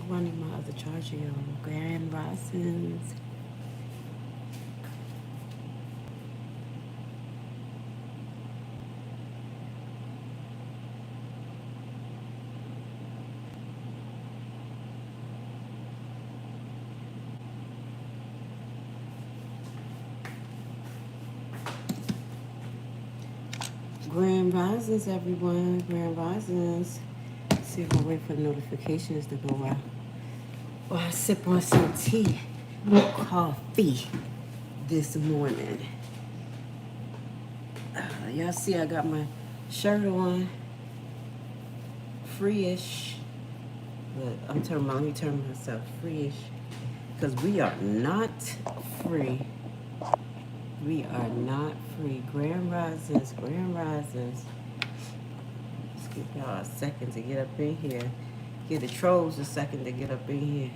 running my other charger, y'all. Grand Risings. Grand Risings, everyone. Grand Risings. See if I wait for the notifications to go out. Well, I sip on some tea, coffee this morning. Y'all see I got my shirt on, free-ish. But let me turn myself free-ish. Because we are not free. We are not free. Grand Risings, Grand Risings. Let's give y'all a second to get up in here. Give the trolls a second to get up in here.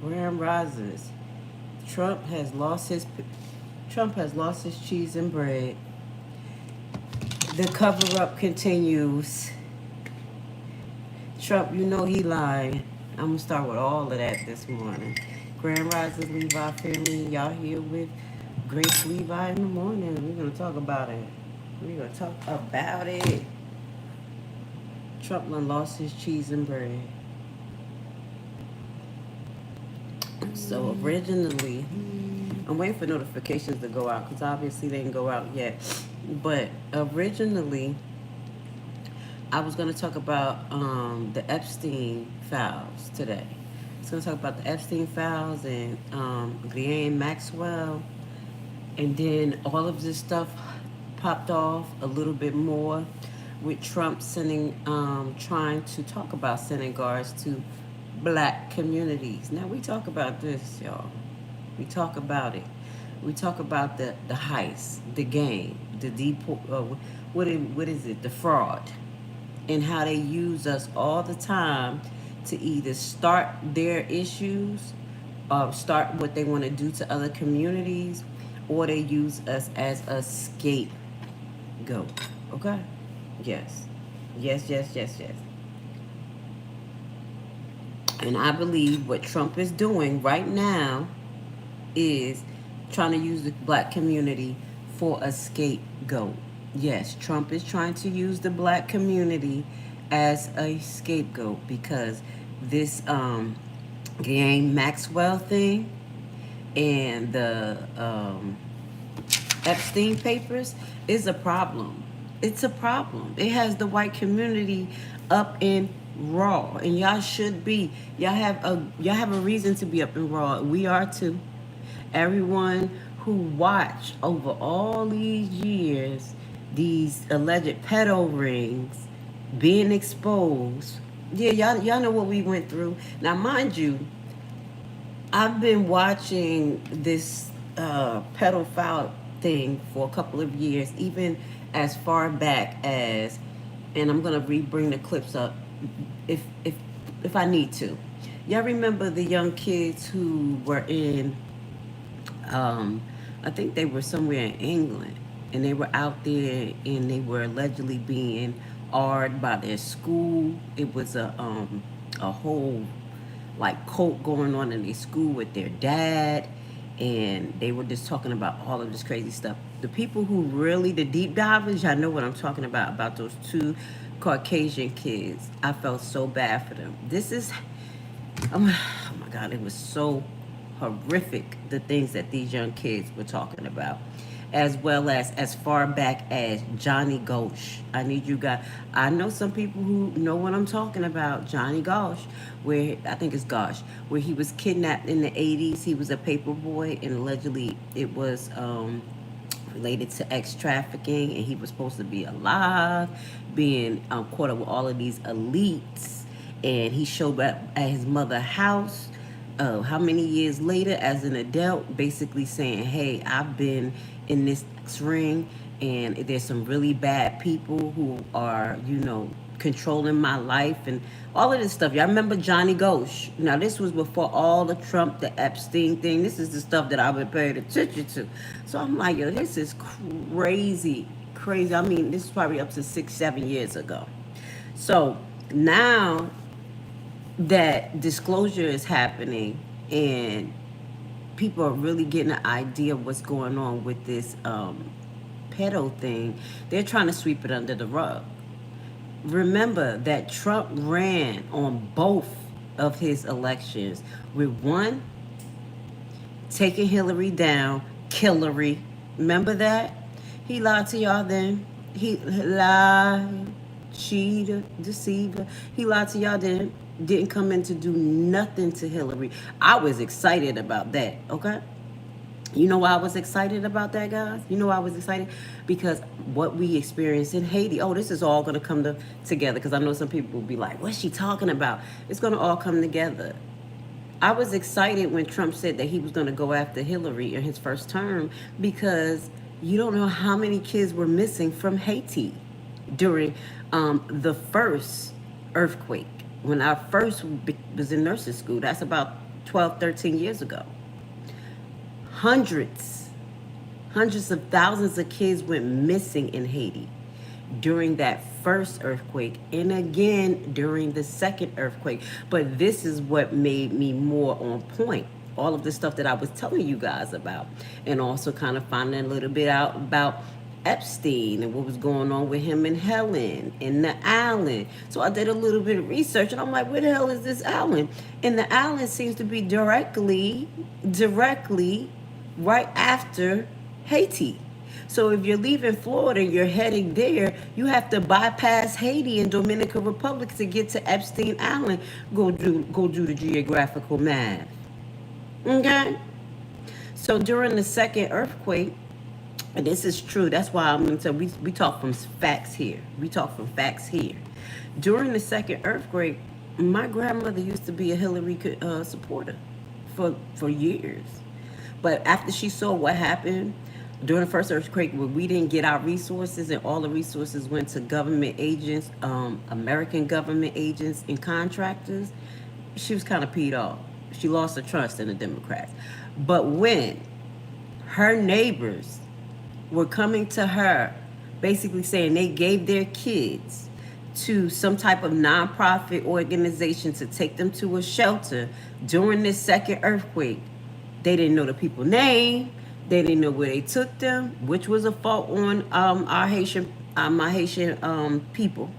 Grand Risings. Trump has lost his cheese and bread. The cover-up continues. Trump, you know he lying. I'm going to start with all of that this morning. Grand Rising Levi family, y'all here with Grace Levi in the morning. We're going to talk about it. We're going to talk about it. Trump done lost his cheese and bread. So originally, I'm waiting for notifications to go out because obviously they didn't go out yet. But originally, I was going to talk about the Epstein files today. I was going to talk about the Epstein files and Ghislaine Maxwell. And then all of this stuff popped off a little bit more with Trump sending, trying to talk about sending guards to black communities. Now, we talk about this, y'all. We talk about it. We talk about the heist, the game, the what is it? The fraud. And how they use us all the time to either start their issues, start what they want to do to other communities, or they use us as a scapegoat. Okay? Yes. Yes, yes, yes, yes. And I believe what Trump is doing right now is trying to use the black community for a scapegoat. Yes, Trump is trying to use the black community as a scapegoat because this Ghislaine Maxwell thing and the Epstein papers is a problem. It's a problem. It has the white community up in raw, and y'all should be. Y'all have a reason to be up in raw. We are too. Everyone who watched over all these years these alleged pedo rings being exposed. Yeah, y'all know what we went through. Now, mind you, I've been watching this pedophile thing for a couple of years, even as far back as, and I'm gonna bring the clips up if I need to. Y'all remember the young kids who were in, I think they were somewhere in England, and they were out there and they were allegedly being awed by their school. It was a whole like cult going on in their school with their dad, and they were just talking about all of this crazy stuff. The people who really, the deep divers, y'all know what I'm talking about those two Caucasian kids. I felt so bad for them. This is, oh my God, it was so horrific, the things that these young kids were talking about, as well as far back as Johnny Gosch. I need you guys, I know some people who know what I'm talking about. Johnny Gosch, where I think it's Gosch, where he was kidnapped in the 80s. He was a paper boy, and allegedly it was related to ex-trafficking, and he was supposed to be alive, being caught up with all of these elites, and he showed up at his mother's house how many years later as an adult, basically saying, hey, I've been in this ring, and there's some really bad people who are, controlling my life and all of this stuff. Y'all remember Johnny Gosch? Now, this was before all the Trump, the Epstein thing. This is the stuff that I've been paying attention to. So I'm like, yo, this is crazy, crazy. I mean, this is probably up to 6, 7 years ago. So now that disclosure is happening and people are really getting an idea of what's going on with this pedo thing, they're trying to sweep it under the rug. Remember that Trump ran on both of his elections with one taking Hillary down, Killary. Remember that? He lied to y'all then. He lied, cheated, deceiver. He lied to y'all then. Didn't come in to do nothing to Hillary. I was excited about that, okay? You know why I was excited about that, guys? You know why I was excited? Because what we experienced in Haiti, oh, this is all going to come together, because I know some people will be like, what's she talking about? It's going to all come together. I was excited when Trump said that he was going to go after Hillary in his first term, because you don't know how many kids were missing from Haiti during the first earthquake. When I first was in nursing school, that's about 12, 13 years ago. Hundreds of thousands of kids went missing in Haiti during that first earthquake, and again during the second earthquake. But this is what made me more on point. All of the stuff that I was telling you guys about, and also kind of finding a little bit out about Epstein and what was going on with him and Helen and the island. So I did a little bit of research, and I'm like, where the hell is this island? And the island seems to be directly right after Haiti. So if you're leaving Florida and you're heading there, you have to bypass Haiti and Dominican Republic to get to Epstein Island. Go do the geographical math. Okay? So during the second earthquake, and this is true, that's why I'm going to tell we talk from facts here. We talk from facts here. During the second earthquake, my grandmother used to be a Hillary supporter for years. But after she saw what happened during the first earthquake, where we didn't get our resources and all the resources went to government agents, American government agents and contractors, she was kind of peed off. She lost her trust in the Democrats. But when her neighbors were coming to her, basically saying they gave their kids to some type of nonprofit organization to take them to a shelter during this second earthquake, they didn't know the people's name. They didn't know where they took them, which was a fault on my Haitian people.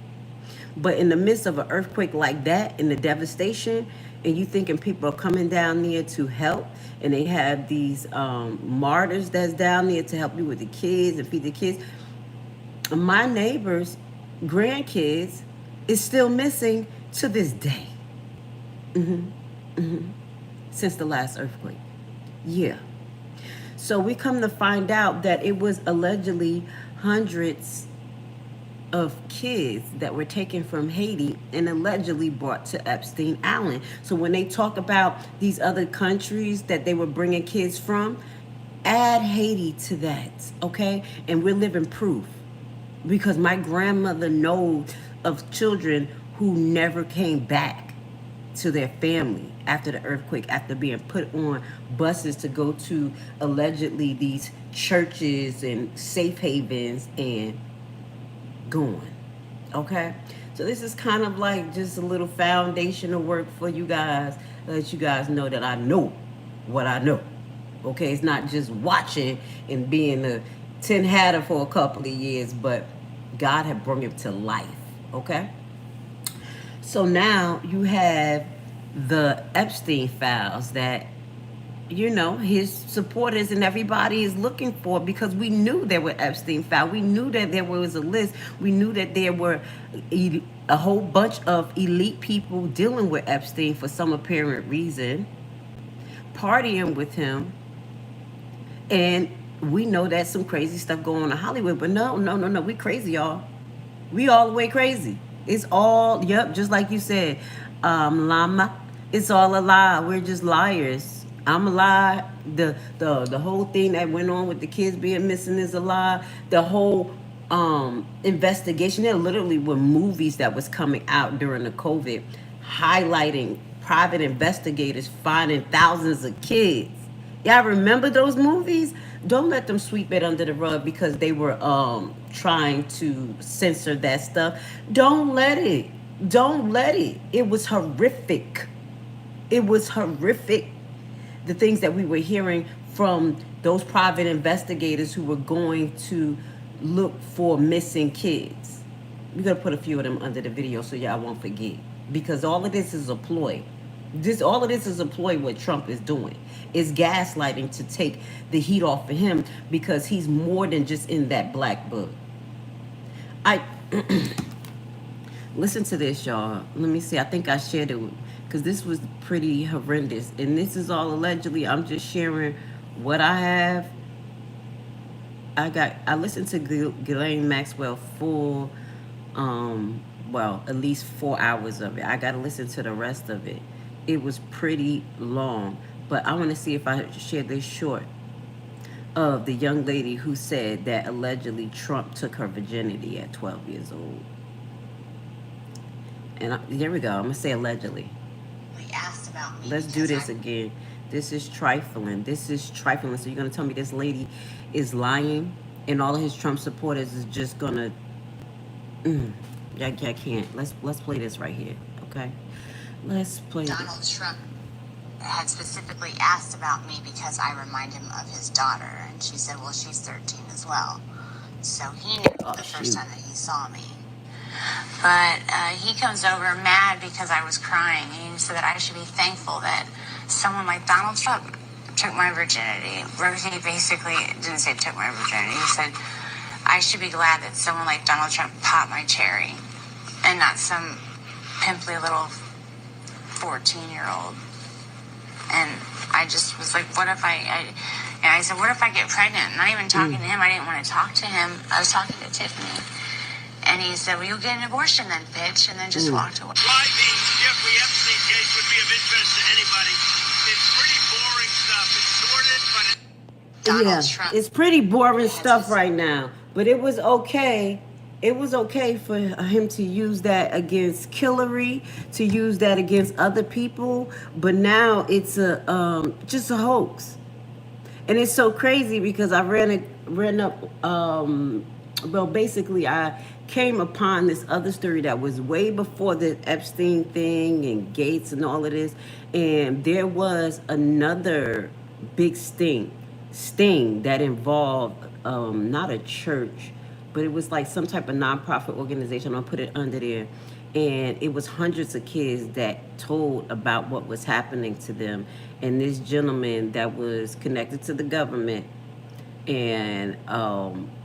But in the midst of an earthquake like that and the devastation, and you thinking people are coming down there to help, and they have these martyrs that's down there to help you with the kids and feed the kids. My neighbor's grandkids is still missing to this day. Since the last earthquake. Yeah. So we come to find out that it was allegedly hundreds of kids that were taken from Haiti and allegedly brought to Epstein Island. So when they talk about these other countries that they were bringing kids from, add Haiti to that, okay? And we're living proof, because my grandmother knows of children who never came back to their family after the earthquake, after being put on buses to go to allegedly these churches and safe havens and gone. Okay, so this is kind of like just a little foundational work for you guys, to let you guys know that I know what I know. Okay, it's not just watching and being a tin hatter for a couple of years, but God had brought it to life. Okay, so now you have the Epstein files that, you know, his supporters and everybody is looking for, because we knew there were Epstein files. We knew that there was a list. We knew that there were a whole bunch of elite people dealing with Epstein for some apparent reason, partying with him. And we know that some crazy stuff going on in Hollywood, but no, we crazy, y'all. We all the way crazy. It's all, yep, just like you said, Lama, it's all a lie. We're just liars. I'm a lie. The whole thing that went on with the kids being missing is a lie. The whole investigation, there literally were movies that was coming out during the COVID highlighting private investigators finding thousands of kids. Y'all remember those movies? Don't let them sweep it under the rug because they were trying to censor that stuff. Don't let it. Don't let it. It was horrific. It was horrific. The things that we were hearing from those private investigators who were going to look for missing kids. We're gonna put a few of them under the video so y'all won't forget. Because all of this is a ploy. All of this is a ploy what Trump is doing. It's gaslighting to take the heat off of him because he's more than just in that black book. I listen to this, y'all. Let me see. I think I shared it because this was pretty horrendous. And this is all allegedly. I'm just sharing what I have. I listened to Ghislaine Maxwell full, well, at least 4 hours of it. I got to listen to the rest of it. It was pretty long, but I want to see if I share this short of the young lady who said that allegedly Trump took her virginity at 12 years old. And here we go. I'm going to say allegedly. Asked about me. Let's do this again. This is trifling. This is trifling. So you're going to tell me this lady is lying and all of his Trump supporters is just going to... I can't. Let's play this right here, okay? Let's play Donald Trump had specifically asked about me because I remind him of his daughter. And she said, well, she's 13 as well. So he knew the first time that he saw me. But he comes over mad because I was crying. And he said that I should be thankful that someone like Donald Trump took my virginity. He basically didn't say took my virginity. He said, I should be glad that someone like Donald Trump popped my cherry and not some pimply little 14-year-old. And I just was like, what if and I said, what if I get pregnant? Not even talking to him. I didn't want to talk to him. I was talking to Tiffany. And he said, well, you'll get an abortion then, bitch. And then just walked away. Why the Jeffrey Epstein case would be of interest to anybody. It's pretty boring stuff. It's sordid, but it's pretty boring stuff right now. But it was okay. It was okay for him to use that against Hillary, to use that against other people. But now it's just a hoax. And it's so crazy because I ran up, well, basically I came upon this other story that was way before the Epstein thing and Gates and all of this. And there was another big sting that involved not a church, but it was like some type of nonprofit organization. I'll put it under there. And it was hundreds of kids that told about what was happening to them. And this gentleman that was connected to the government and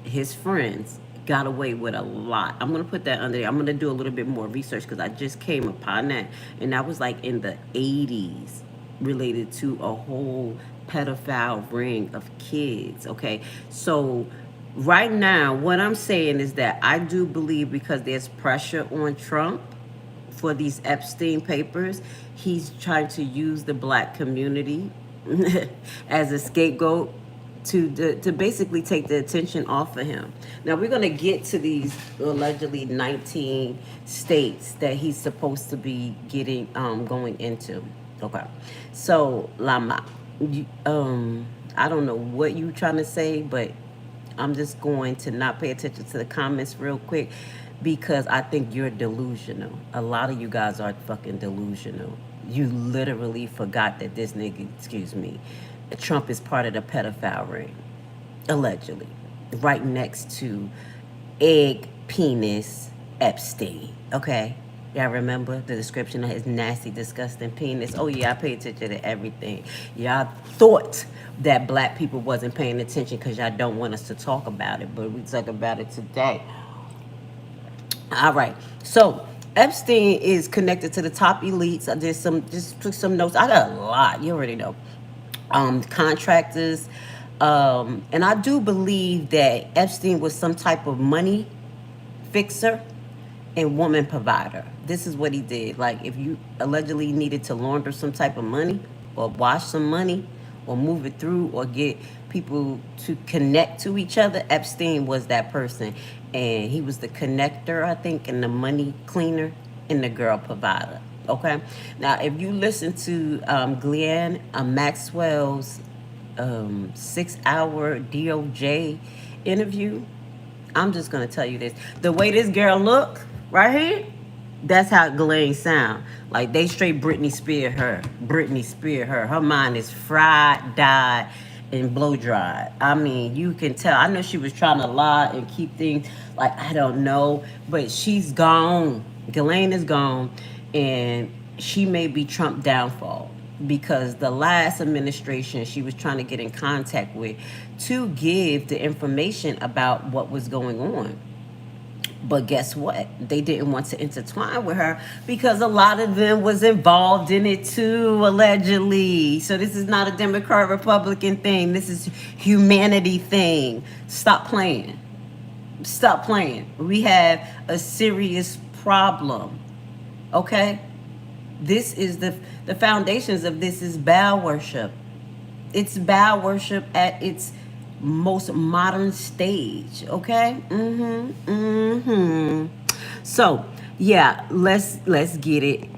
his friends got away with a lot. I'm going to put that under there. I'm going to do a little bit more research because I just came upon that. And that was like in the 80s related to a whole pedophile ring of kids, okay? So right now, what I'm saying is that I do believe because there's pressure on Trump for these Epstein papers, he's trying to use the black community as a scapegoat to basically take the attention off of him. Now, we're going to get to these allegedly 19 states that he's supposed to be getting going into. Okay. So, Lama, I don't know what you're trying to say, but I'm just going to not pay attention to the comments real quick because I think you're delusional. A lot of you guys are fucking delusional. You literally forgot that this nigga, excuse me, Trump is part of the pedophile ring, allegedly, right next to egg penis Epstein, okay? Y'all remember the description of his nasty, disgusting penis? Oh, yeah, I pay attention to everything. Y'all thought that black people wasn't paying attention because y'all don't want us to talk about it, but we talk about it today. All right. So Epstein is connected to the top elites. I did just took some notes. I got a lot. You already know. Contractors. And I do believe that Epstein was some type of money fixer and woman provider. This is what he did. Like, if you allegedly needed to launder some type of money or wash some money or move it through or get people to connect to each other, Epstein was that person. And he was the connector, I think, and the money cleaner and the girl provider. Okay? Now, if you listen to Ghislaine Maxwell's 6-hour DOJ interview. I'm just gonna tell you this: the way this girl look right here, that's how Ghislaine sound. Like they straight Britney Spears her. Britney Spears her. Her mind is fried, dyed, and blow dried. I mean, you can tell. I know she was trying to lie and keep things like I don't know, but she's gone. Ghislaine is gone, and she may be Trump downfall because the last administration she was trying to get in contact with to give the information about what was going on. But guess what? They didn't want to intertwine with her because a lot of them was involved in it too, allegedly. So this is not a Democrat Republican thing. This is humanity thing. Stop playing. Stop playing. We have a serious problem. Okay? This is the foundations of this is Baal worship. It's Baal worship at its most modern stage. Okay. So yeah, let's get it.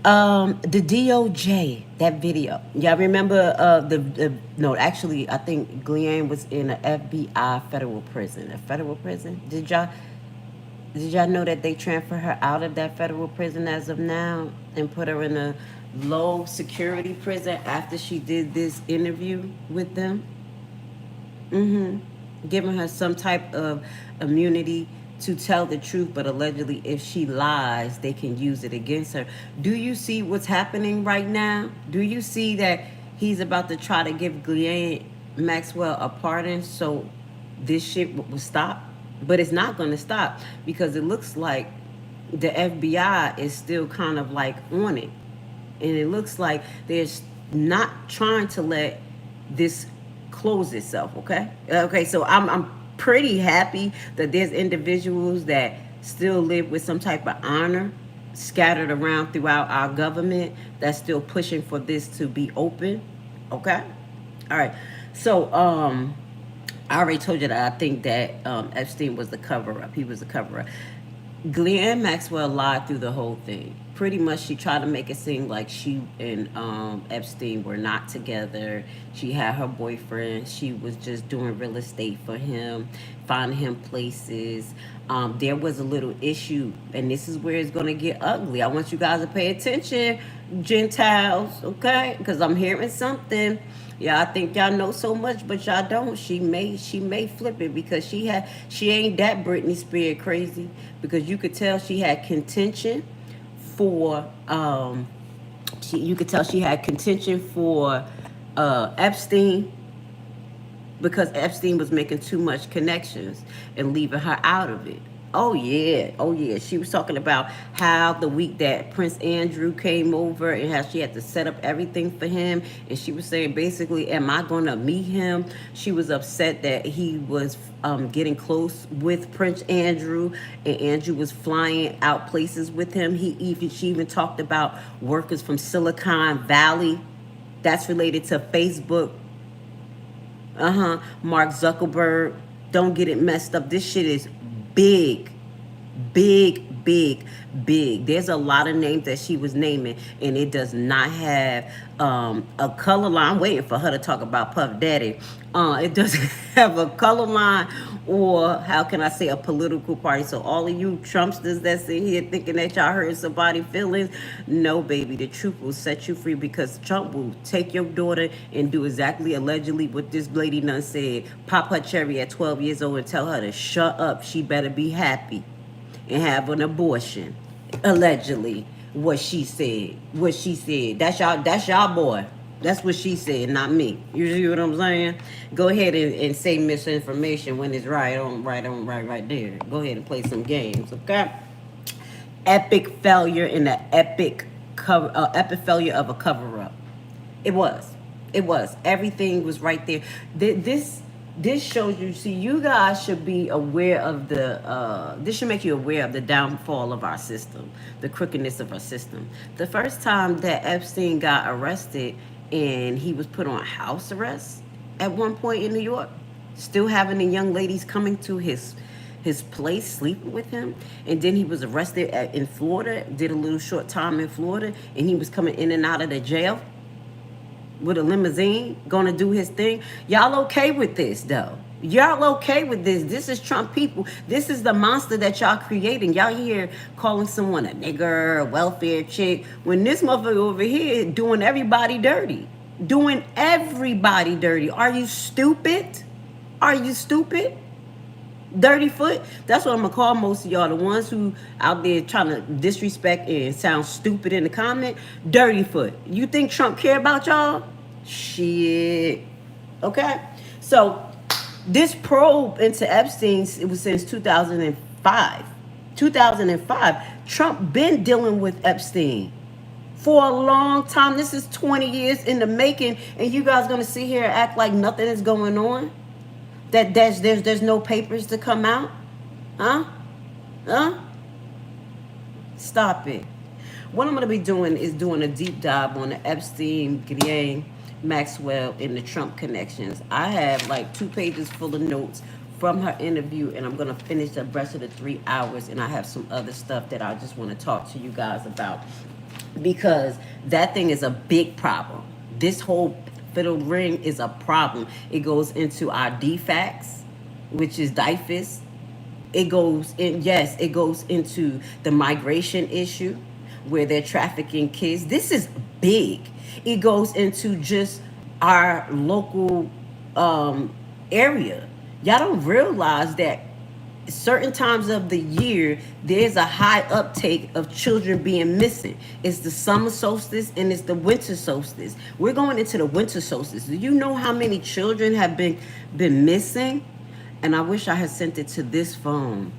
The DOJ, that video. Y'all remember no, actually I think Ghislaine was in an FBI federal prison. A federal prison? Did y'all know that they transferred her out of that federal prison as of now and put her in a low security prison after she did this interview with them? Giving her some type of immunity to tell the truth, but allegedly if she lies, they can use it against her. Do you see what's happening right now? Do you see that he's about to try to give Ghislaine Maxwell a pardon so this shit will stop? But it's not going to stop because it looks like the FBI is still kind of like on it. And it looks like they're not trying to let this close itself, okay? Okay, so I'm pretty happy that there's individuals that still live with some type of honor scattered around throughout our government that's still pushing for this to be open, okay? All right, so I already told you that I think that Epstein was the cover-up. He was the cover-up. Ghislaine Maxwell lied through the whole thing. Pretty much she tried to make it seem like she and Epstein were not together. She had her boyfriend. She was just doing real estate for him, finding him places. There was a little issue, and this is where it's going to get ugly. I want you guys to pay attention, Gentiles, okay? Because I'm hearing something. Yeah, I think y'all know so much, but y'all don't. She may flip it because she ain't that Britney Spears crazy, because you could tell she had contention for you could tell she had contention for Epstein, because Epstein was making too much connections and leaving her out of it. Oh yeah. She was talking about how the week that Prince Andrew came over and how she had to set up everything for him. And she was saying basically, am I going to meet him? She was upset that he was getting close with Prince Andrew, and Andrew was flying out places with him. She even talked about workers from Silicon Valley. That's related to Facebook. Mark Zuckerberg. Don't get it messed up. This shit is big. There's a lot of names that she was naming, and it does not have a color line. I'm waiting for her to talk about Puff Daddy. It doesn't have a color line, or how can I say, a political party. So all of you Trumpsters that's in here thinking that y'all hurt somebody's feelings, no, baby, the truth will set you free, because Trump will take your daughter and do exactly allegedly what this lady done said. Pop her cherry at 12 years old and tell her to shut up. She better be happy and have an abortion. Allegedly, what she said. That's y'all boy. That's what she said, not me. You see what I'm saying? Go ahead and say misinformation when it's right there. Go ahead and play some games, okay? Epic failure in the epic failure of a cover-up. It was. Everything was right there. This shows you, see, you guys should be aware of this should make you aware of the downfall of our system, the crookedness of our system. The first time that Epstein got arrested and he was put on house arrest at one point in New York, still having the young ladies coming to his place, sleeping with him, and then he was arrested in Florida, did a little short time in Florida, and he was coming in and out of the jail. with a limousine, gonna do his thing. Y'all okay with this though? Y'all okay with this? This is Trump people. This is the monster that y'all creating. Y'all here calling someone a nigger, a welfare chick, when this motherfucker over here doing everybody dirty. Doing everybody dirty. Are you stupid? Are you stupid? Dirty foot. That's what I'm gonna call most of y'all. The ones who out there trying to disrespect and sound stupid in the comment. Dirty foot. You think Trump care about y'all? Shit. Okay. So this probe into Epstein, it was since 2005. 2005. Trump been dealing with Epstein for a long time. This is 20 years in the making, and you guys gonna sit here and act like nothing is going on? That there's no papers to come out? Huh? Huh? Stop it. What I'm gonna be doing is doing a deep dive on the Epstein, Ghislaine Maxwell, and the Trump connections. I have like 2 pages full of notes from her interview, and I'm gonna finish the rest of the 3 hours, and I have some other stuff that I just want to talk to you guys about, because that thing is a big problem. This whole fiddle ring is a problem. It goes into our DFACS, which is DIFAS. It goes in, yes, it goes into the migration issue where they're trafficking kids. This is big. It goes into just our local area. Y'all don't realize that certain times of the year there's a high uptake of children being missing. It's the summer solstice and it's the winter solstice. We're going into the winter solstice. Do you know how many children have been missing? And I wish I had sent it to this phone,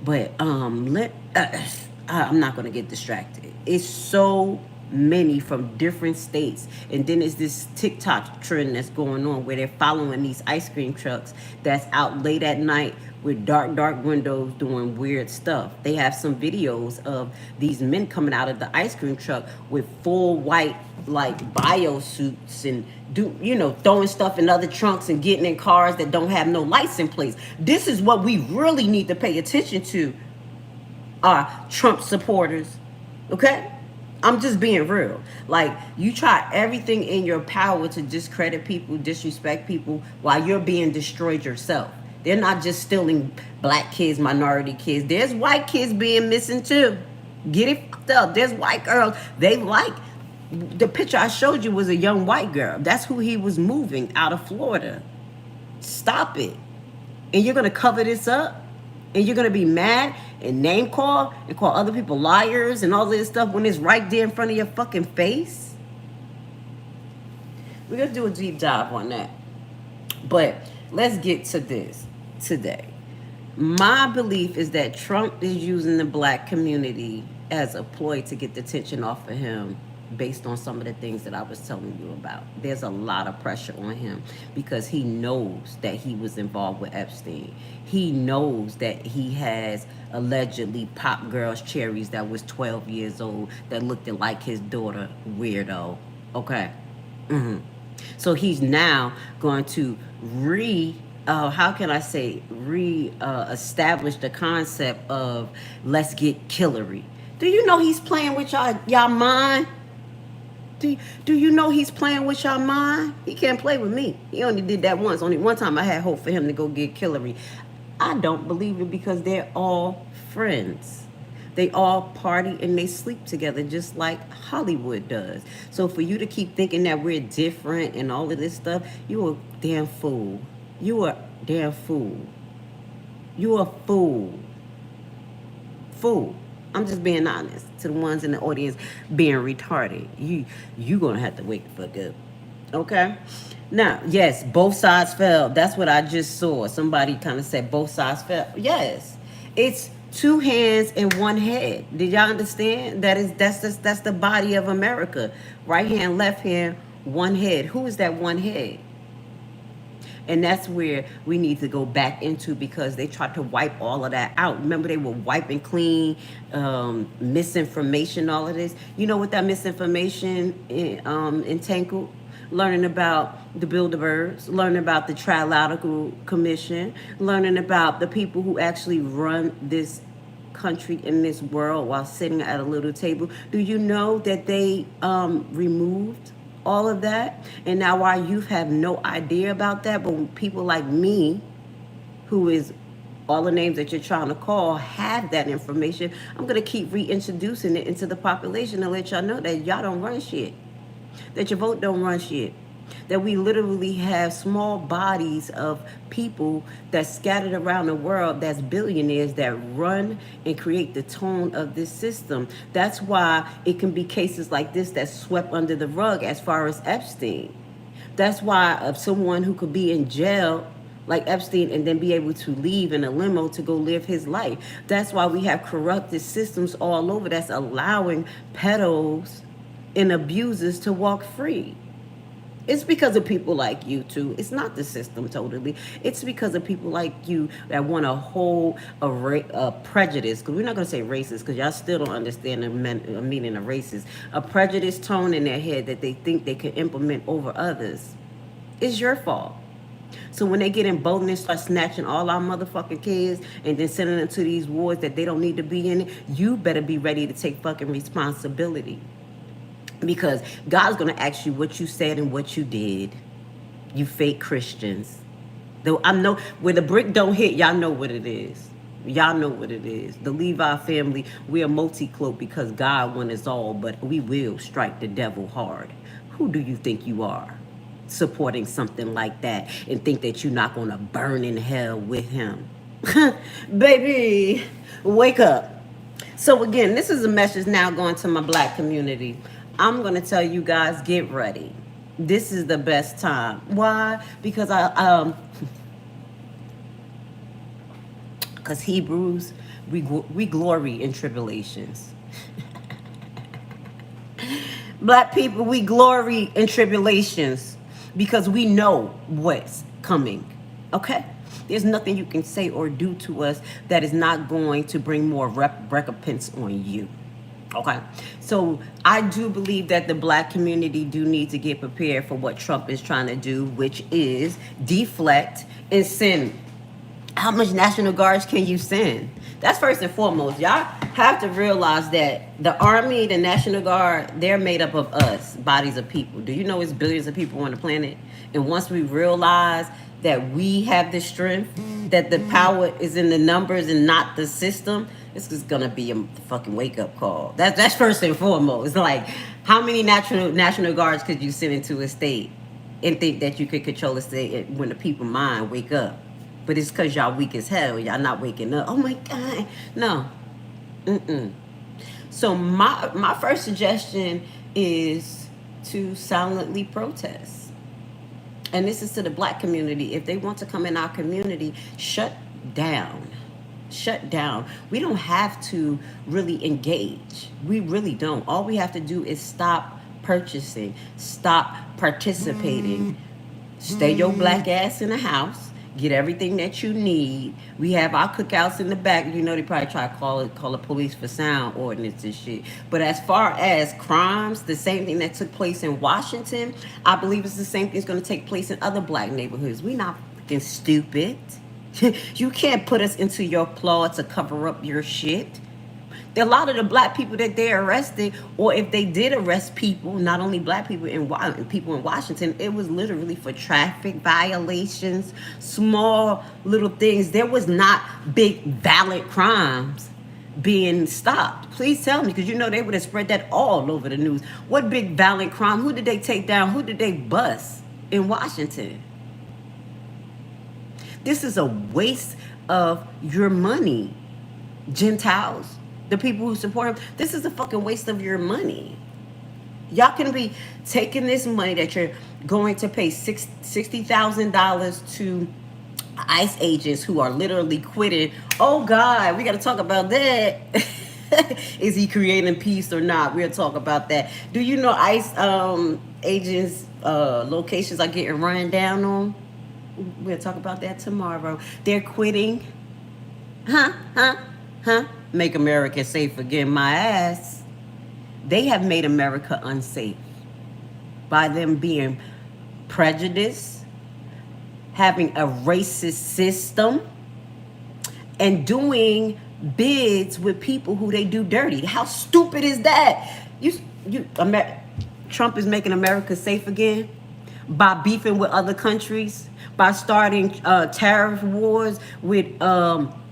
but I'm not going to get distracted. It's so many from different states, and then it's this TikTok trend that's going on where they're following these ice cream trucks that's out late at night with dark windows doing weird stuff. They have some videos of these men coming out of the ice cream truck with full white like bio suits and throwing stuff in other trunks and getting in cars that don't have no lights in place. This is what we really need to pay attention to, our Trump supporters. Okay? I'm just being real. Like, you try everything in your power to discredit people, disrespect people, while you're being destroyed yourself. They're not just stealing black kids, minority kids. There's white kids being missing too. Get it fucked up. There's white girls. They like, the picture I showed you was a young white girl. That's who he was moving out of Florida. Stop it. And you're going to cover this up? And you're going to be mad and name call and call other people liars and all this stuff when it's right there in front of your fucking face? We're going to do a deep dive on that. But let's get to this today. My belief is that Trump is using the black community as a ploy to get the attention off of him, based on some of the things that I was telling you about. There's a lot of pressure on him because he knows that he was involved with Epstein. He knows that he has allegedly popped girls cherries that was 12 years old that looked like his daughter. Weirdo. Okay. So he's now going to establish the concept of let's get killery. Do you know he's playing with y'all mind? Do you know he's playing with y'all mind? He can't play with me. He only did that once. Only one time I had hope for him to go get Hillary. I don't believe it because they're all friends. They all party and they sleep together just like Hollywood does. So for you to keep thinking that we're different and all of this stuff, you a damn fool. You a damn fool. You a fool. Fool. I'm just being honest to the ones in the audience being retarded. You gonna have to wake the fuck up. Okay? Now, yes, both sides fell. That's what I just saw. Somebody kind of said both sides fell. Yes. It's two hands and one head. Did y'all understand? That's the body of America. Right hand, left hand, one head. Who is that one head? And that's where we need to go back into, because they tried to wipe all of that out. Remember, they were wiping clean, misinformation, all of this. You know what that misinformation entangled? Learning about the Bilderbergs, learning about the Trilateral Commission, learning about the people who actually run this country in this world while sitting at a little table. Do you know that they removed all of that, and now our youth have no idea about that. But when people like me, who is all the names that you're trying to call, have that information, I'm going to keep reintroducing it into the population and let y'all know that y'all don't run shit, that your vote don't run shit, that we literally have small bodies of people that's scattered around the world, that's billionaires, that run and create the tone of this system. That's why it can be cases like this that's swept under the rug as far as Epstein. That's why of someone who could be in jail like Epstein and then be able to leave in a limo to go live his life. That's why we have corrupted systems all over that's allowing pedos and abusers to walk free. It's because of people like you too. It's not the system totally. It's because of people like you that want to hold a prejudice. Because we're not going to say racist, because y'all still don't understand the meaning of racist. A prejudice tone in their head that they think they can implement over others. It's your fault. So when they get emboldened and start snatching all our motherfucking kids and then sending them to these wars that they don't need to be in, you better be ready to take fucking responsibility. Because God's going to ask you what you said and what you did. You fake Christians. Though I know where the brick don't hit, y'all know what it is. Y'all know what it is. The Levi family, we are multi-cloaked because God won us all, but we will strike the devil hard. Who do you think you are, supporting something like that and think that you're not going to burn in hell with him? Baby, wake up. So again, this is a message now going to my black community. I'm going to tell you guys, get ready. This is the best time. Why? Because because Hebrews, we glory in tribulations. Black people, we glory in tribulations because we know what's coming. Okay? There's nothing you can say or do to us that is not going to bring more recompense on you. Okay, so I do believe that the black community do need to get prepared for what Trump is trying to do, which is deflect and send. How much National Guards can you send? That's first and foremost. Y'all have to realize that the Army, the National Guard, they're made up of us, bodies of people. Do you know it's billions of people on the planet? And once we realize that we have the strength, that the power is in the numbers and not the system, this is gonna be a fucking wake up call. That's first and foremost. Like, how many National Guards could you send into a state and think that you could control a state when the people mind wake up? But it's because y'all weak as hell. Y'all not waking up. Oh my God, no. So my first suggestion is to silently protest. And this is to the black community. If they want to come in our community, shut down. Shut down. We don't have to really engage. We really don't. All we have to do is stop purchasing, stop participating, stay your black ass in the house, get everything that you need. We have our cookouts in the back. You know, they probably try to call the police for sound ordinance and shit. But as far as crimes, the same thing that took place in Washington, I believe it's the same thing that's going to take place in other black neighborhoods. We not fucking stupid. You can't put us into your claw to cover up your shit. A lot of the black people that they arrested, or if they did arrest people, not only black people and people in Washington, it was literally for traffic violations, small little things. There was not big violent crimes being stopped. Please tell me, because you know they would have spread that all over the news. What big violent crime? Who did they take down? Who did they bust in Washington? This is a waste of your money, Gentiles. The people who support him, this is a fucking waste of your money. Y'all can be taking this money that you're going to pay $60,000 to ICE agents who are literally quitting. Oh God, we got to talk about that. Is he creating peace or not? We'll talk about that. Do you know ICE agents' locations are getting run down on? We'll talk about that tomorrow. They're quitting. Huh? Make America safe again, my ass. They have made America unsafe by them being prejudiced, having a racist system, and doing bids with people who they do dirty. How stupid is that? Trump is making America safe again? By beefing with other countries, by starting tariff wars with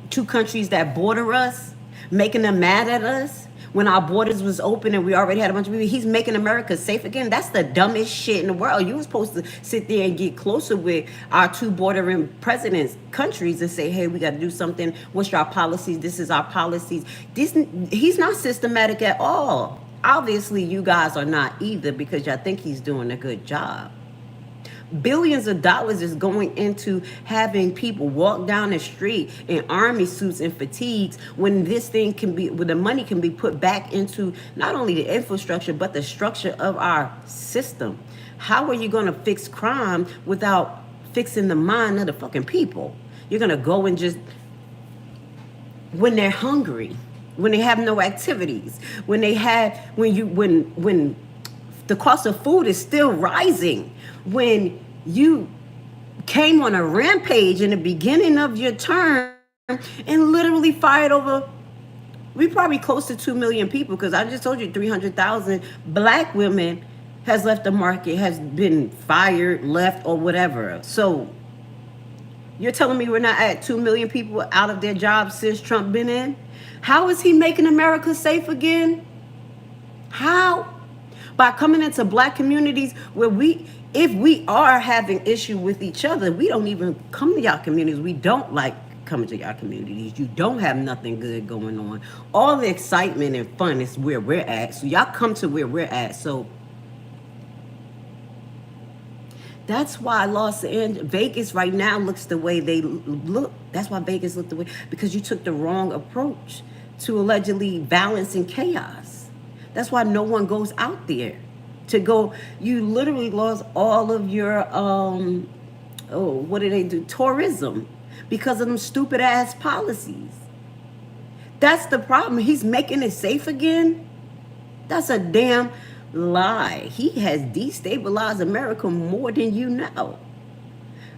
2 countries that border us, making them mad at us when our borders was open and we already had a bunch of people. He's making America safe again. That's the dumbest shit in the world. You were supposed to sit there and get closer with our 2 bordering presidents, countries, and say, hey, we got to do something. What's our policies? This is our policies. He's not systematic at all. Obviously, you guys are not either, because y'all think he's doing a good job. Billions of dollars is going into having people walk down the street in army suits and fatigues, when this thing can be, when the money can be put back into not only the infrastructure but the structure of our system. How are you going to fix crime without fixing the mind of the fucking people? You're going to go and just, when they're hungry, when they have no activities, when they have, when the cost of food is still rising, when you came on a rampage in the beginning of your term and literally fired over, we probably close to 2 million people, because I just told you 300,000 black women has left the market, has been fired, left, or whatever. So you're telling me we're not at 2 million people out of their jobs since Trump been in? How is he making America safe again? How? By coming into black communities where if we are having issue with each other, we don't even come to y'all communities. We don't like coming to y'all communities. You don't have nothing good going on. All the excitement and fun is where we're at. So y'all come to where we're at. So that's why Vegas right now looks the way they look. That's why Vegas looked the way, because you took the wrong approach to allegedly balancing chaos. That's why no one goes out there to go. You literally lost all of your, what do they do? Tourism, because of them stupid ass policies. That's the problem. He's making it safe again. That's a damn lie. He has destabilized America more than you know.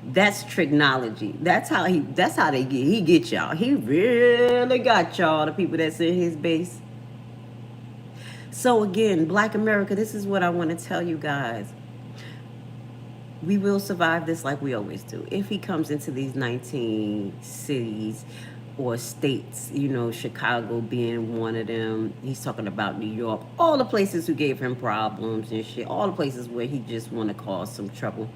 That's tricknology. That's how he get y'all. He really got y'all, the people that's in his base. So again, Black America, this is what I want to tell you guys. We will survive this like we always do. If he comes into these 19 cities or states, you know, Chicago being one of them. He's talking about New York, all the places who gave him problems and shit, all the places where he just want to cause some trouble.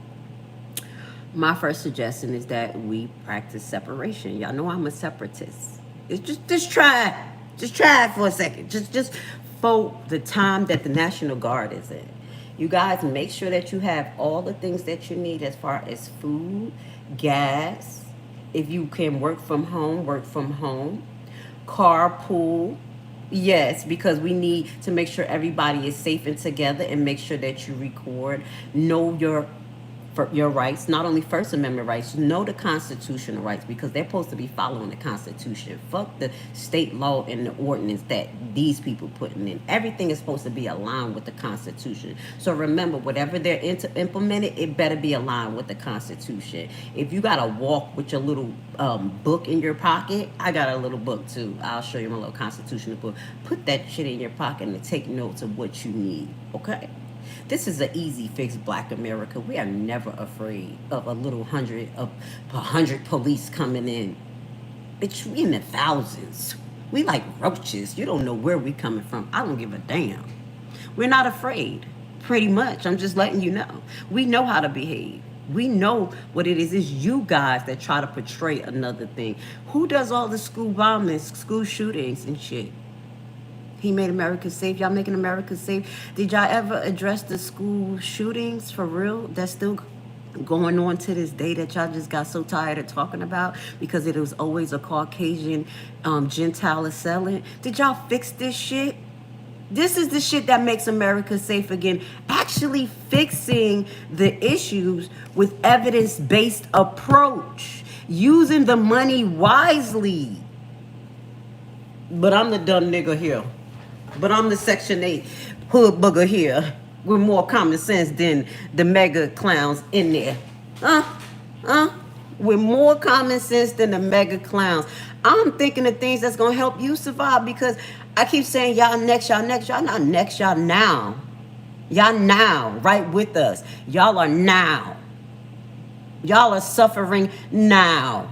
My first suggestion is that we practice separation. Y'all know I'm a separatist. It's just try it for a second. Just for the time that the National Guard is in. You guys make sure that you have all the things that you need as far as food, gas. If you can work from home, carpool. Yes, because we need to make sure everybody is safe and together, and make sure that you record, know your rights, not only First Amendment rights, know the constitutional rights, because they're supposed to be following the Constitution. Fuck the state law and the ordinance that these people putting in. Everything is supposed to be aligned with the Constitution. So remember, whatever they're implemented, it better be aligned with the Constitution. If you gotta walk with your little book in your pocket, I got a little book too. I'll show you my little constitutional book. Put that shit in your pocket and take notes of what you need, okay? This is an easy fix, Black America. We are never afraid of a 100 police coming in. Bitch, we in the thousands. We like roaches. You don't know where we coming from. I don't give a damn. We're not afraid, pretty much. I'm just letting you know. We know how to behave. We know what it is. It's you guys that try to portray another thing. Who does all the school bombings, school shootings and shit? He made America safe. Y'all making America safe. Did y'all ever address the school shootings for real? That's still going on to this day, that y'all just got so tired of talking about because it was always a Caucasian Gentile assailant. Did y'all fix this shit? This is the shit that makes America safe again. Actually fixing the issues with evidence-based approach. Using the money wisely. But I'm the dumb nigga here. But I'm the Section 8 hood booger here with more common sense than the mega clowns in there. With more common sense than the mega clowns. I'm thinking of things that's going to help you survive, because I keep saying y'all next, y'all next. Y'all not next, y'all now. Y'all now, right with us. Y'all are now. Y'all are suffering now.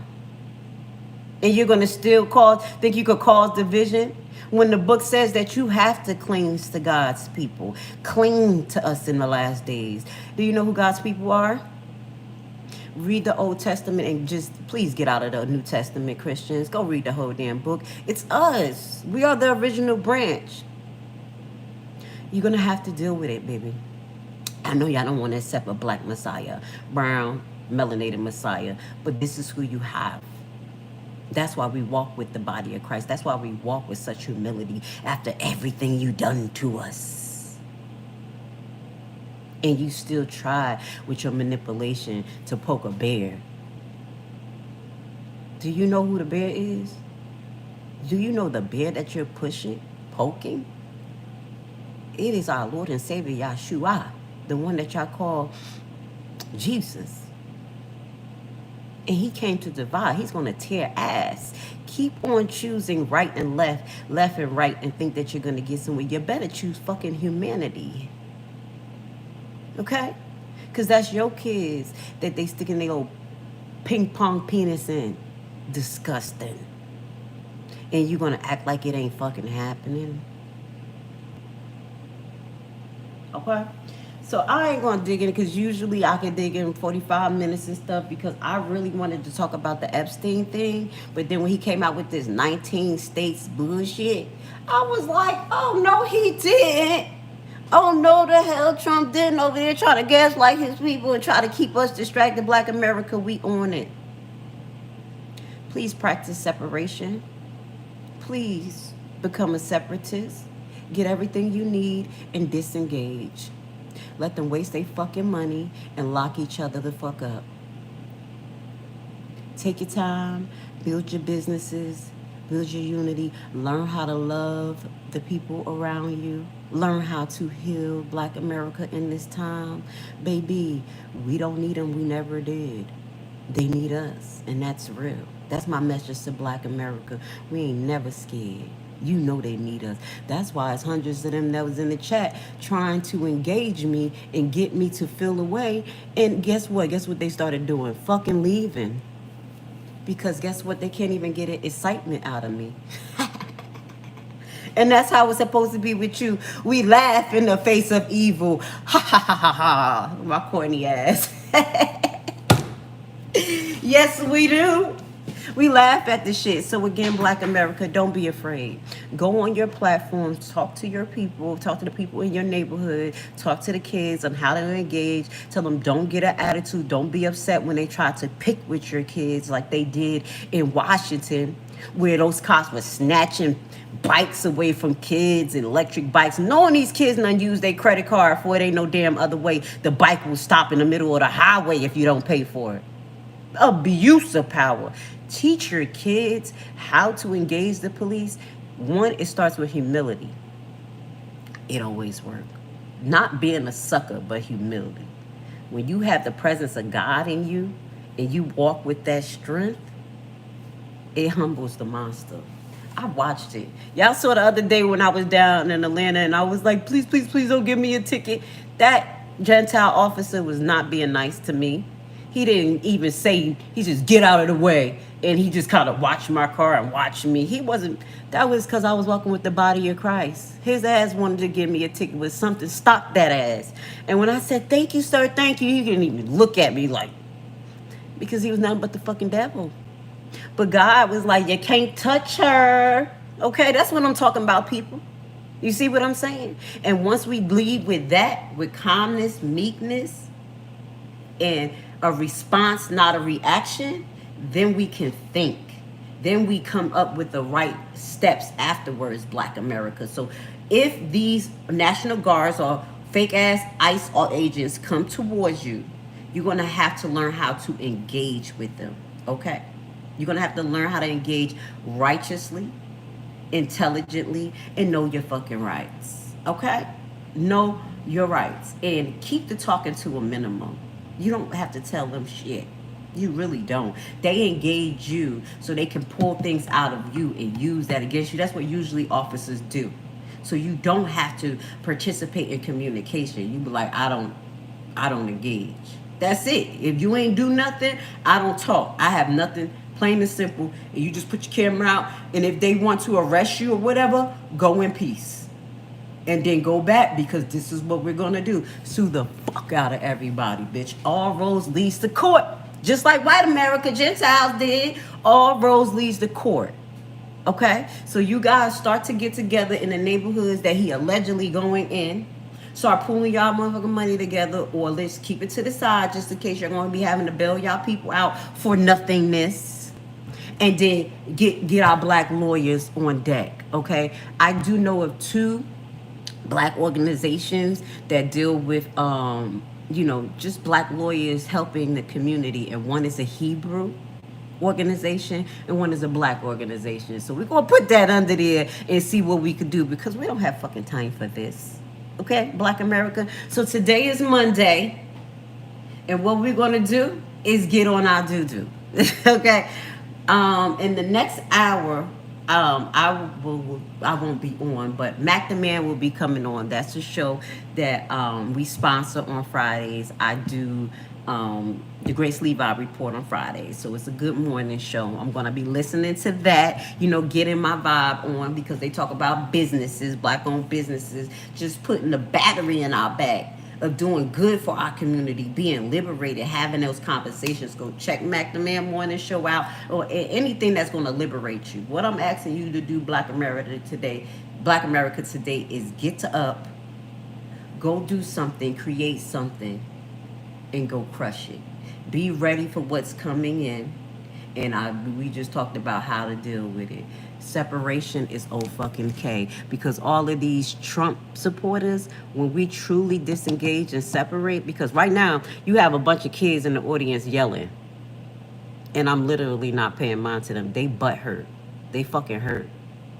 And you're going to still think you could cause division? When the book says that you have to cling to God's people. Cling to us in the last days. Do you know who God's people are? Read the Old Testament and just please get out of the New Testament, Christians. Go read the whole damn book. It's us. We are the original branch. You're going to have to deal with it, baby. I know y'all don't want to accept a black Messiah, brown, melanated Messiah, but this is who you have. That's why we walk with the body of Christ. That's why we walk with such humility after everything you done to us. And you still try with your manipulation to poke a bear. Do you know who the bear is? Do you know the bear that you're poking? It is our Lord and Savior, Yahshua, the one that y'all call Jesus. And he came to divide. He's going to tear ass. Keep on choosing right and left and right, and think that you're going to get somewhere. You better choose fucking humanity. Okay? Because that's your kids that they stick in their old ping pong penis in. Disgusting. And you're going to act like it ain't fucking happening. Okay? So I ain't going to dig in because usually I can dig in 45 minutes and stuff because I really wanted to talk about the Epstein thing. But then when he came out with this 19 states bullshit, I was like, oh, no, he didn't. Oh, no, the hell Trump didn't over there try to gaslight his people and try to keep us distracted. Black America, we on it. Please practice separation. Please become a separatist. Get everything you need and disengage. Let them waste their fucking money and lock each other the fuck up. Take your time, build your businesses, build your unity, learn how to love the people around you, learn how to heal Black America in this time. Baby, we don't need them, we never did. They need us, and that's real. That's my message to Black America. We ain't never scared. You know they need us. That's why it's hundreds of them that was in the chat trying to engage me and get me to feel away. And guess what? Guess what they started doing? Fucking leaving. Because guess what? They can't even get an excitement out of me. And that's how it's supposed to be with you. We laugh in the face of evil. Ha ha ha ha ha. My corny ass. Yes, we do. We laugh at the shit. So again, Black America, don't be afraid. Go on your platforms, talk to your people, talk to the people in your neighborhood, talk to the kids on how to engage. Tell them don't get an attitude. Don't be upset when they try to pick with your kids like they did in Washington, where those cops were snatching bikes away from kids and electric bikes, knowing these kids done use their credit card for it ain't no damn other way. The bike will stop in the middle of the highway if you don't pay for it. Abuse of power. Teach your kids how to engage the police. One, it starts with humility. It always works. Not being a sucker, but humility. When you have the presence of God in you and you walk with that strength, it humbles the monster. I watched it. Y'all saw the other day when I was down in Atlanta and I was like, please, please, please don't give me a ticket. That Gentile officer was not being nice to me. He didn't even say, he just get out of the way. And he just kind of watched my car and watched me. He wasn't, that was because I was walking with the body of Christ. His ass wanted to give me a ticket with something, stop that ass. And when I said, thank you, sir, thank you, he didn't even look at me like, because he was nothing but the fucking devil. But God was like, you can't touch her. Okay, that's what I'm talking about, people. You see what I'm saying? And once we lead with that, with calmness, meekness, and a response, not a reaction, then we can think. Then we come up with the right steps afterwards, Black America. So if these National Guards or fake ass ICE or agents come towards you, you're going to have to learn how to engage with them. Okay? You're going to have to learn how to engage righteously, intelligently, and know your fucking rights. Okay? Know your rights. And keep the talking to a minimum. You don't have to tell them shit. You really don't. They engage you so they can pull things out of you and use that against you. That's what usually officers do. So you don't have to participate in communication. You be like, I don't engage. That's it. If you ain't do nothing, I don't talk. I have nothing, plain and simple. And you just put your camera out. And if they want to arrest you or whatever, go in peace. And then go back, because this is what we're gonna do. Sue the fuck out of everybody, bitch. All roads leads to court. Just like white America Gentiles did. All roads leads to court. Okay? So you guys start to get together in the neighborhoods that he allegedly going in. Start pulling y'all motherfucking money together, or let's keep it to the side just in case you're going to be having to bail y'all people out for nothingness. And then get our black lawyers on deck, okay? I do know of 2 black organizations that deal with, just black lawyers helping the community. And one is a Hebrew organization and one is a black organization. So we're going to put that under there and see what we could do, because we don't have fucking time for this. Okay, Black America. So today is Monday, and what we're gonna do is get on our doo-doo. Okay. In the next hour, I won't be on, but Mac the Man will be coming on. That's a show that we sponsor on Fridays. I do the Grace Levi report on Fridays, so it's a good morning show. I'm gonna be listening to that, getting my vibe on, because they talk about businesses, black-owned businesses, just putting the battery in our back of doing good for our community, being liberated, having those conversations. Go check Mac the Man morning show out, or anything that's going to liberate you. What I'm asking you to do, Black America today, is get to up, go do something, create something, and go crush it. Be ready for what's coming in, and we just talked about how to deal with it. Separation is O-fucking-K, because all of these Trump supporters, when we truly disengage and separate, because right now you have a bunch of kids in the audience yelling, and I'm literally not paying mind to them. They butt hurt. They fucking hurt.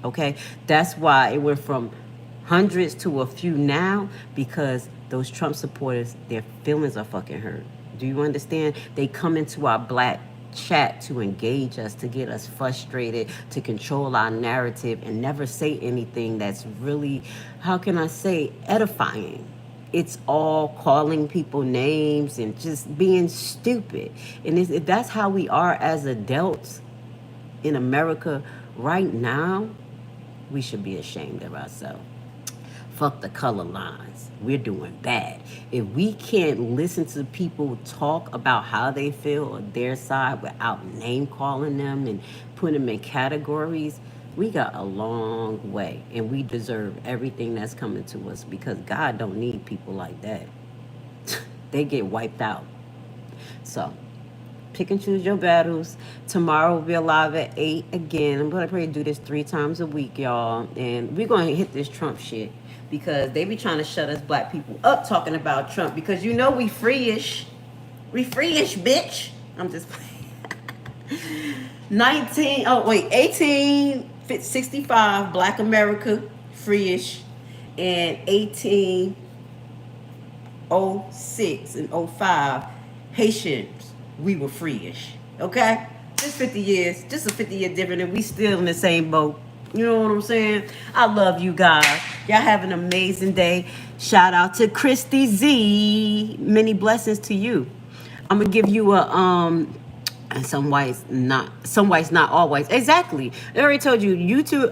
Okay? That's why it went from hundreds to a few now, because those Trump supporters, their feelings are fucking hurt. Do you understand? They come into our black chat to engage us, to get us frustrated, to control our narrative, and never say anything that's really, how can I say, edifying. It's all calling people names and just being stupid. And if that's how we are as adults in America right now, we should be ashamed of ourselves. Fuck the color lines. We're doing bad. If we can't listen to people talk about how they feel on their side without name calling them and putting them in categories, we got a long way, and we deserve everything that's coming to us, because God don't need people like that. They get wiped out. So pick and choose your battles. Tomorrow we'll be live at 8 again. I'm going to pray to do this 3 times a week, y'all. And we're going to hit this Trump shit, because they be trying to shut us black people up talking about Trump, because we free-ish. We free-ish, bitch. I'm just playing. 1865, Black America, free-ish. And 1806 and 05, Haitians, we were free-ish. Okay? Just 50 years, just a 50-year difference, and we still in the same boat. You know what I'm saying? I love you guys. Y'all have an amazing day. Shout out to Christy Z. Many blessings to you. I'm gonna give you a some whites not all whites. Exactly. I already told you. You two,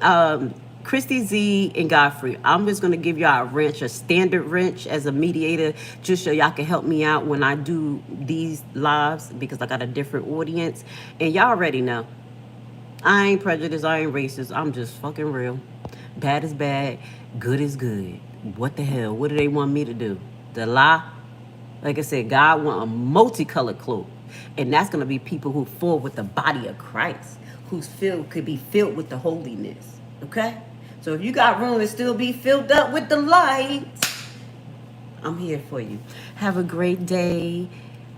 Christy Z and Godfrey. I'm just gonna give y'all a standard wrench as a mediator, just so y'all can help me out when I do these lives, because I got a different audience, and y'all already know. I ain't prejudiced, I ain't racist, I'm just fucking real. Bad is bad, good is good. What the hell? What do they want me to do? To lie? Like I said, God want a multicolored cloak. And that's going to be people who fall with the body of Christ, could be filled with the holiness. Okay? So if you got room to still be filled up with the light, I'm here for you. Have a great day.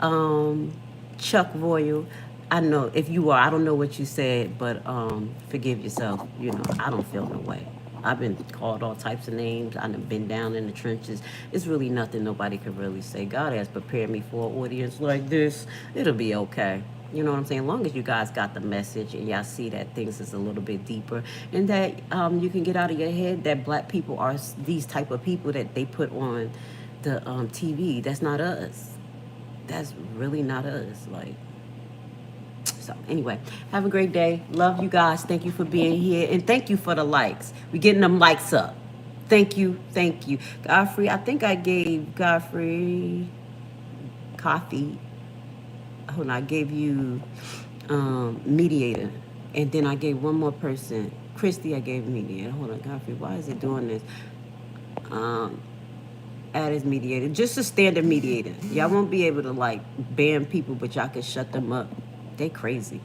Chuck Royal. I know if you are, I don't know what you said, but forgive yourself. I don't feel no way. I've been called all types of names. I've been down in the trenches. It's really nothing nobody could really say. God has prepared me for an audience like this. It'll be okay. You know what I'm saying? As long as you guys got the message and y'all see that things is a little bit deeper, and that you can get out of your head that black people are these type of people that they put on the TV. That's not us. That's really not us. Like, so anyway, have a great day. Love you guys. Thank you for being here, and thank you for the likes. We're getting them likes up. Thank you, thank you, Godfrey. I think I gave Godfrey coffee. Hold on, I gave you mediator, and then I gave one more person, Christy. I gave mediator. Hold on, Godfrey. Why is it doing this? Um, add as mediator, just a standard mediator. Y'all won't be able to like ban people, but y'all can shut them up. They crazy.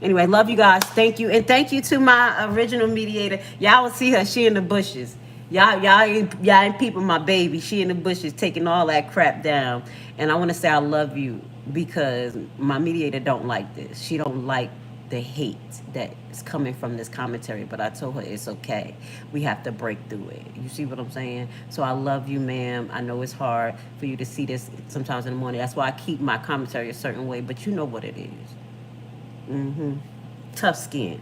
Anyway, love you guys. Thank you, and thank you to my original mediator. Y'all will see her. She in the bushes. Y'all ain't peeping my baby. She in the bushes taking all that crap down. And I want to say I love you because my mediator don't like this. She don't like the hate that is coming from this commentary. But I told her it's okay. We have to break through it. You see what I'm saying? So I love you, ma'am. I know it's hard for you to see this sometimes in the morning. That's why I keep my commentary a certain way. But you know what it is. Tough skin.